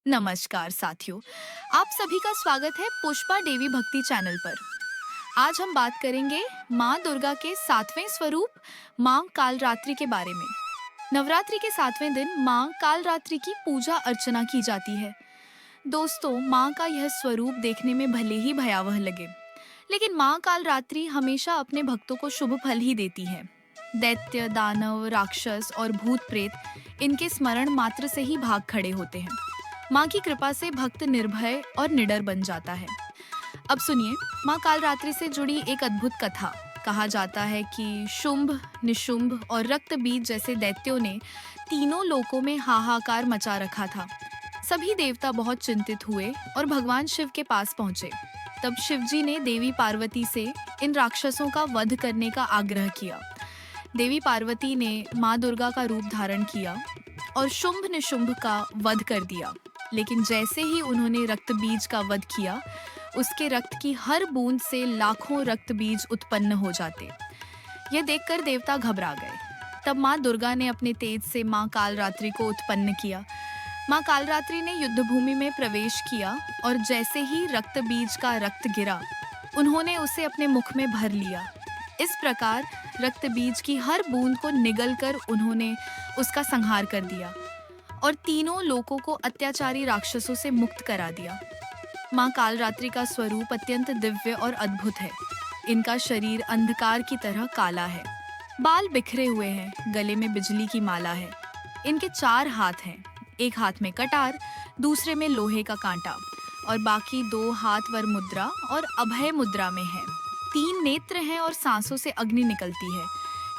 नमस्कार साथियों, आप सभी का स्वागत है पुष्पा देवी भक्ति चैनल पर। आज हम बात करेंगे माँ दुर्गा के सातवें स्वरूप माँ कालरात्रि के बारे में। नवरात्रि के सातवें दिन माँ कालरात्रि की पूजा अर्चना की जाती है। दोस्तों, माँ का यह स्वरूप देखने में भले ही भयावह लगे, लेकिन माँ कालरात्रि हमेशा अपने भक्तों को शुभ फल ही देती है। दैत्य, दानव, राक्षस और भूत प्रेत इनके स्मरण मात्र से ही भाग खड़े होते हैं। माँ की कृपा से भक्त निर्भय और निडर बन जाता है। अब सुनिए, माँ कालरात्रि से जुड़ी एक अद्भुत कथा। कहा जाता है कि शुंभ, निशुंभ और रक्त बीज जैसे दैत्यों ने तीनों लोकों में हाहाकार मचा रखा था। सभी देवता बहुत चिंतित हुए और भगवान शिव के पास पहुंचे। तब शिवजी ने देवी पार्वती से इन राक्षसों का वध करने का आग्रह किया। देवी पार्वती ने माँ दुर्गा का रूप धारण किया और शुंभ निशुंभ का वध कर दिया। लेकिन जैसे ही उन्होंने रक्त बीज का वध किया, उसके रक्त की हर बूंद से लाखों रक्त बीज उत्पन्न हो जाते। यह देखकर देवता घबरा गए। तब माँ दुर्गा ने अपने तेज से माँ कालरात्रि को उत्पन्न किया। माँ कालरात्रि ने युद्धभूमि में प्रवेश किया और जैसे ही रक्त बीज का रक्त गिरा, उन्होंने उसे अपने मुख में भर लिया। इस प्रकार रक्त बीज की हर बूंद को निगलकर उन्होंने उसका संहार कर दिया और तीनों लोकों को अत्याचारी राक्षसों से मुक्त करा दिया। माँ कालरात्रि का स्वरूप अत्यंत दिव्य और अद्भुत है। इनका शरीर अंधकार की तरह काला है, बाल बिखरे हुए हैं, गले में बिजली की माला है। इनके 4 हाथ हैं, एक हाथ में कटार, दूसरे में लोहे का कांटा और बाकी 2 हाथ वर मुद्रा और अभय मुद्रा में है। 3 नेत्र हैं और सांसों से अग्नि निकलती है।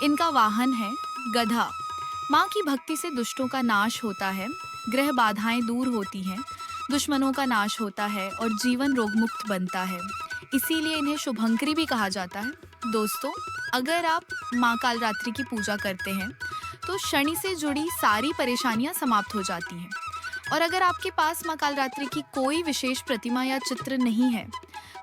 इनका वाहन है गधा। माँ की भक्ति से दुष्टों का नाश होता है, ग्रह बाधाएं दूर होती हैं, दुश्मनों का नाश होता है और जीवन रोगमुक्त बनता है। इसीलिए इन्हें शुभंकरी भी कहा जाता है। दोस्तों, अगर आप माँ कालरात्रि की पूजा करते हैं तो शनि से जुड़ी सारी परेशानियां समाप्त हो जाती हैं। और अगर आपके पास माँ कालरात्रि की कोई विशेष प्रतिमा या चित्र नहीं है,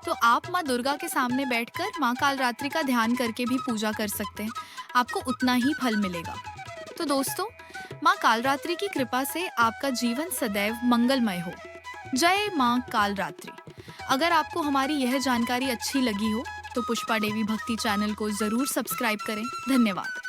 तो आप माँ दुर्गा के सामने बैठकर माँ कालरात्रि का ध्यान करके भी पूजा कर सकते हैं। आपको उतना ही फल मिलेगा। तो दोस्तों, माँ कालरात्रि की कृपा से आपका जीवन सदैव मंगलमय हो। जय माँ कालरात्रि। अगर आपको हमारी यह जानकारी अच्छी लगी हो तो पुष्पा देवी भक्ति चैनल को जरूर सब्सक्राइब करें। धन्यवाद।